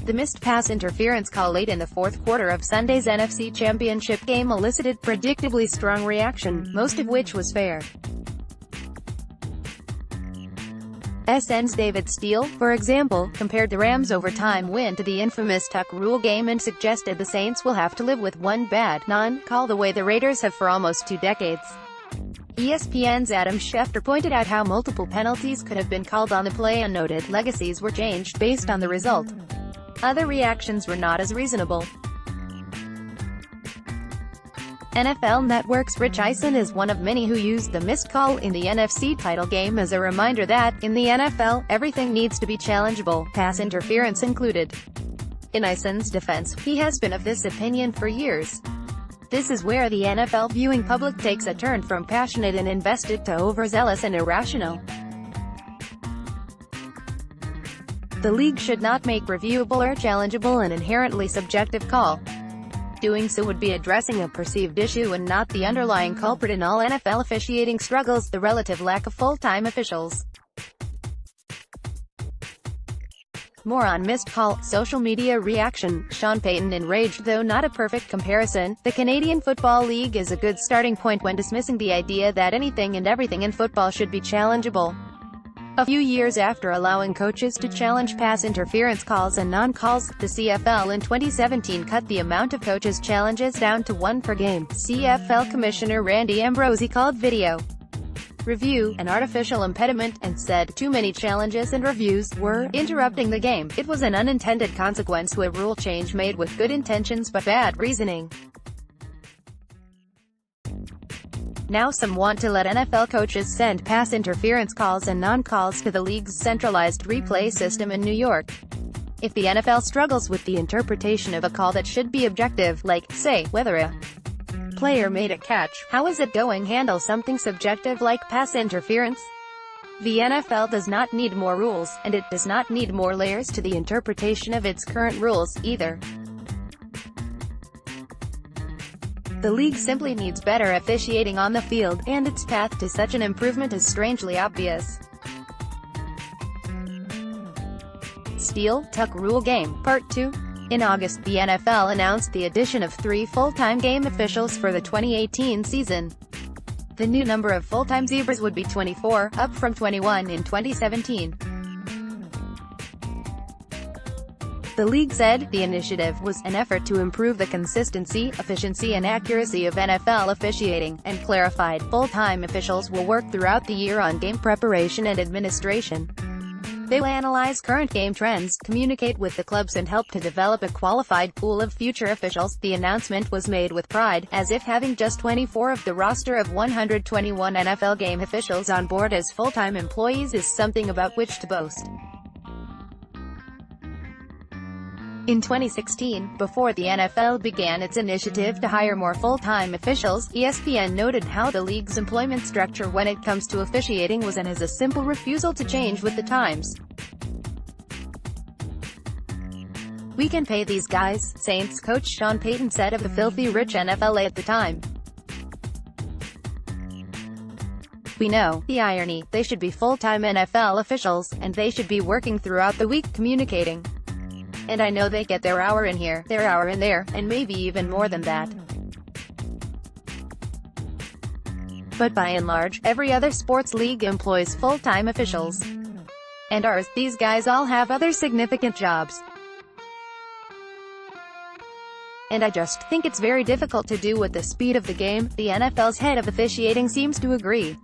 The missed pass interference call late in the fourth quarter of Sunday's NFC Championship game elicited predictably strong reaction, most of which was fair. SN's David Steele, for example, compared the Rams' overtime win to the infamous tuck rule game and suggested the Saints will have to live with one bad, non-call the way the Raiders have for almost 2 decades. ESPN's Adam Schefter pointed out how multiple penalties could have been called on the play and noted legacies were changed based on the result. Other reactions were not as reasonable. NFL Network's Rich Eisen is one of many who used the missed call in the NFC title game as a reminder that, in the NFL, everything needs to be challengeable, pass interference included. In Eisen's defense, he has been of this opinion for years. This is where the NFL viewing public takes a turn from passionate and invested to overzealous and irrational. The league should not make reviewable or challengeable an inherently subjective call. Doing so would be addressing a perceived issue and not the underlying culprit in all NFL officiating struggles, the relative lack of full-time officials. More on missed call, social media reaction. Sean Payton enraged. Though not a perfect comparison, the Canadian Football League is a good starting point when dismissing the idea that anything and everything in football should be challengeable. A few years after allowing coaches to challenge pass interference calls and non-calls, the CFL in 2017 cut the amount of coaches' challenges down to 1 per game. CFL Commissioner Randy Ambrosie called video review an artificial impediment, and said too many challenges and reviews were interrupting the game. It was an unintended consequence to a rule change made with good intentions but bad reasoning. Now some want to let NFL coaches send pass interference calls and non-calls to the league's centralized replay system in New York. If the NFL struggles with the interpretation of a call that should be objective, like, say, whether a player made a catch, how is it going to handle something subjective like pass interference? The NFL does not need more rules, and it does not need more layers to the interpretation of its current rules, either. The league simply needs better officiating on the field, and its path to such an improvement is strangely obvious. Steele, Tuck Rule Game, Part 2. In August, the NFL announced the addition of 3 full-time game officials for the 2018 season. The new number of full-time Zebras would be 24, up from 21 in 2017. The league said the initiative was an effort to improve the consistency, efficiency and accuracy of NFL officiating, and clarified full-time officials will work throughout the year on game preparation and administration. They will analyze current game trends, communicate with the clubs and help to develop a qualified pool of future officials. The announcement was made with pride, as if having just 24 of the roster of 121 NFL game officials on board as full-time employees is something about which to boast. In 2016, before the NFL began its initiative to hire more full-time officials, ESPN noted how the league's employment structure when it comes to officiating was and is a simple refusal to change with the times. "We can pay these guys," Saints coach Sean Payton said of the filthy rich NFL at the time. "We know the irony. They should be full-time NFL officials, and they should be working throughout the week communicating. And I know they get their hour in here, their hour in there, and maybe even more than that. But by and large, every other sports league employs full-time officials. And ours, these guys all have other significant jobs. And I just think it's very difficult to do with the speed of the game." The NFL's head of officiating seems to agree.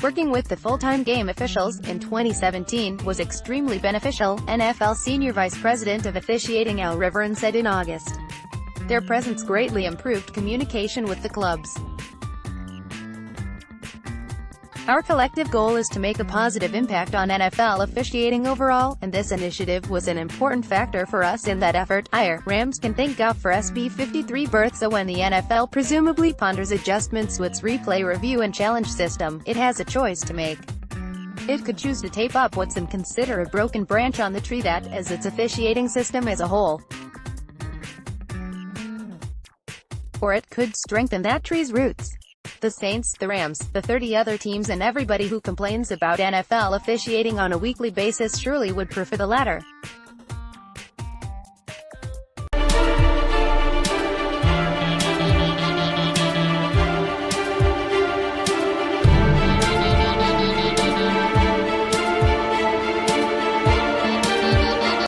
Working with the full-time game officials in 2017 was extremely beneficial, NFL Senior Vice President of Officiating Al Riveron said in August. Their presence greatly improved communication with the clubs. "Our collective goal is to make a positive impact on NFL officiating overall, and this initiative was an important factor for us in that effort." Rams can thank God for SB 53 birth, so when the NFL presumably ponders adjustments to its replay review and challenge system, it has a choice to make. It could choose to tape up what's and consider a broken branch on the tree that, as its officiating system as a whole. Or it could strengthen that tree's roots. The Saints, the Rams, the 30 other teams and everybody who complains about NFL officiating on a weekly basis surely would prefer the latter.